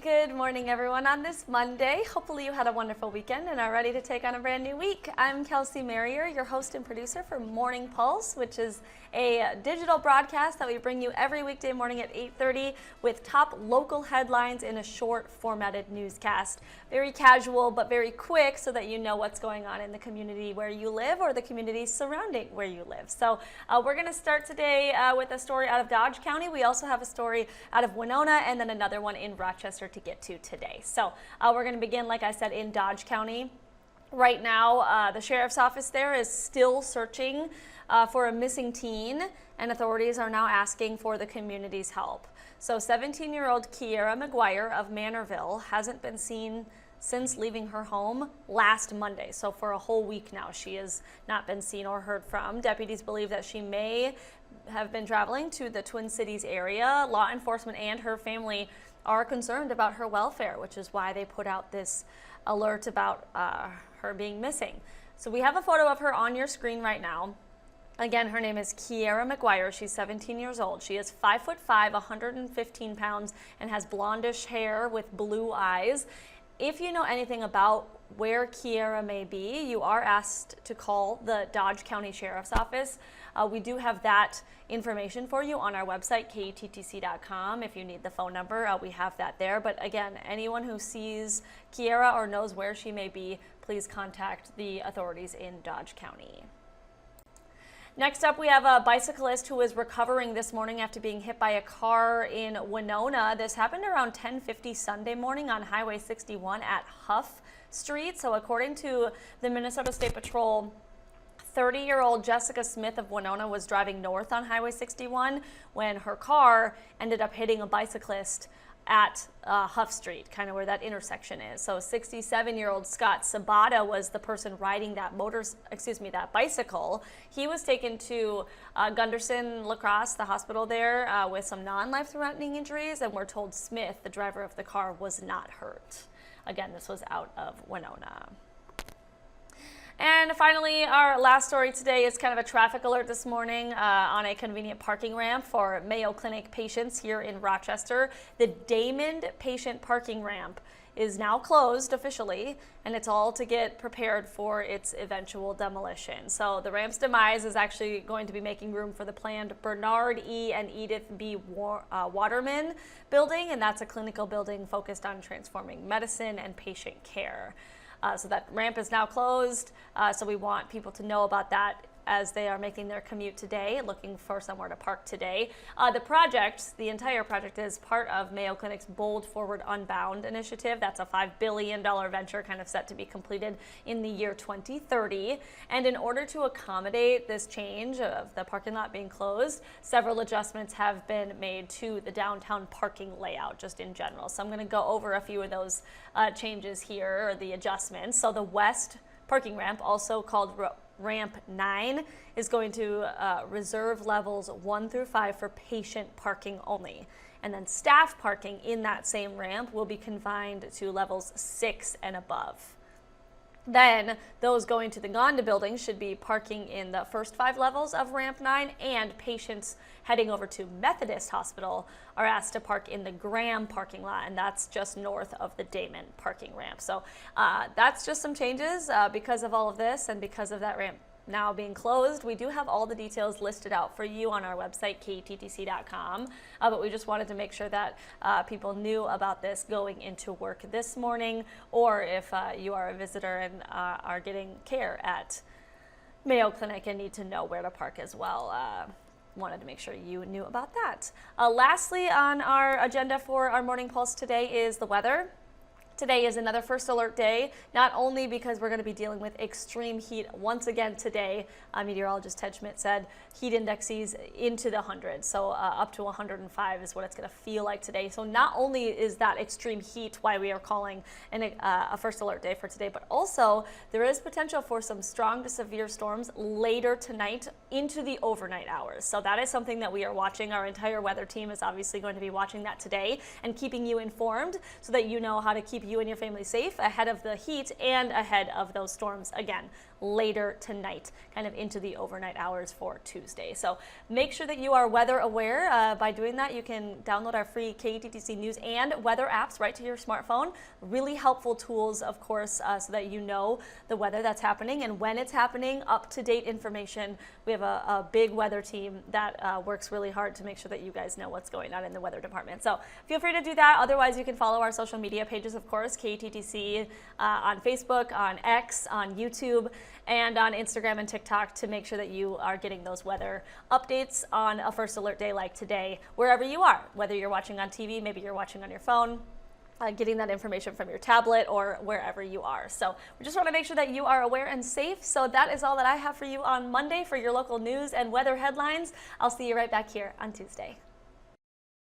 Good morning, everyone, on this Monday. Hopefully you had a wonderful weekend and are ready to take on a brand new week. I'm Kelsey Marier, your host and producer for Morning Pulse, which is a digital broadcast that we bring you every weekday morning at 8:30 with top local headlines in a short formatted newscast. Very casual, but very quick so that you know what's going on in the community where you live or the community surrounding where you live. So we're going to start today with a story out of Dodge County. We also have a story out of Winona and then another one in Rochester to get to today. So we're going to begin, like I said, in Dodge County. Right now, the sheriff's office there is still searching for a missing teen, and authorities are now asking for the community's help. So 17-year-old Kiera McGuire of Manorville hasn't been seen since leaving her home last Monday. So for a whole week now, she has not been seen or heard from. Deputies believe that she may have been traveling to the Twin Cities area. Law enforcement and her family are concerned about her welfare, which is why they put out this alert about her being missing. So we have a photo of her on your screen right now. Again, her name is Kiera McGuire. She's 17 years old. She is 5'5", 115 pounds, and has blondish hair with blue eyes. If you know anything about where Kiera may be, you are asked to call the Dodge County Sheriff's Office. We do have that information for you on our website, kettc.com. If you need the phone number, we have that there. But again, anyone who sees Kiera or knows where she may be, please contact the authorities in Dodge County. Next up, we have a bicyclist who is recovering this morning after being hit by a car in Winona. This happened around 10:50 Sunday morning on Highway 61 at Huff Street. So according to the Minnesota State Patrol, 30-year-old Jessica Smith of Winona was driving north on Highway 61 when her car ended up hitting a bicyclist at Huff Street, kind of where that intersection is. So 67-year-old Scott Sabata was the person riding that that bicycle. He was taken to Gunderson Lacrosse, the hospital there, with some non-life-threatening injuries, and we're told Smith, the driver of the car, was not hurt. Again, this was out of Winona. And finally, our last story today is kind of a traffic alert this morning on a convenient parking ramp for Mayo Clinic patients here in Rochester. The Damon patient parking ramp is now closed officially, and it's all to get prepared for its eventual demolition. So the ramp's demise is actually going to be making room for the planned Bernard E. and Edith B. Waterman building, and that's a clinical building focused on transforming medicine and patient care. So that ramp is now closed, so we want people to know about that as they are making their commute today, looking for somewhere to park today. The entire project is part of Mayo Clinic's Bold Forward Unbound initiative. That's a $5 billion venture kind of set to be completed in the year 2030. And in order to accommodate this change of the parking lot being closed, several adjustments have been made to the downtown parking layout just in general. So I'm going to go over a few of those changes here, or the adjustments. So the west parking ramp, also called Ramp 9, is going to reserve levels 1 through 5 for patient parking only. And then staff parking in that same ramp will be confined to levels 6 and above. Then those going to the Gonda building should be parking in the first 5 levels of Ramp 9, and patients heading over to Methodist Hospital are asked to park in the Graham parking lot, and that's just north of the Damon parking ramp. So that's just some changes because of all of this and because of that ramp now being closed. We do have all the details listed out for you on our website, kettc.com, but we just wanted to make sure that people knew about this going into work this morning, or if you are a visitor and are getting care at Mayo Clinic and need to know where to park as well. Wanted to make sure you knew about that. Lastly, on our agenda for our Morning Pulse today is the weather. Today is another first alert day, not only because we're going to be dealing with extreme heat once again today. Meteorologist Ted Schmidt said heat indexes into the hundreds, so up to 105 is what it's going to feel like today. So not only is that extreme heat why we are calling a first alert day for today, but also there is potential for some strong to severe storms later tonight into the overnight hours. So that is something that we are watching. Our entire weather team is obviously going to be watching that today and keeping you informed so that you know how to keep keep you and your family safe ahead of the heat and ahead of those storms again later tonight, kind of into the overnight hours for Tuesday. So make sure that you are weather aware. By doing that, you can download our free KETTC news and weather apps right to your smartphone. Really helpful tools, of course, so that you know the weather that's happening and when it's happening, up-to-date information. We have a big weather team that works really hard to make sure that you guys know what's going on in the weather department. So feel free to do that. Otherwise, you can follow our social media pages, of course, KETTC on Facebook, on X, on YouTube, and on Instagram and TikTok to make sure that you are getting those weather updates on a first alert day like today, wherever you are, whether you're watching on TV, maybe you're watching on your phone, getting that information from your tablet or wherever you are. So we just want to make sure that you are aware and safe. So that is all that I have for you on Monday for your local news and weather headlines. I'll see you right back here on Tuesday.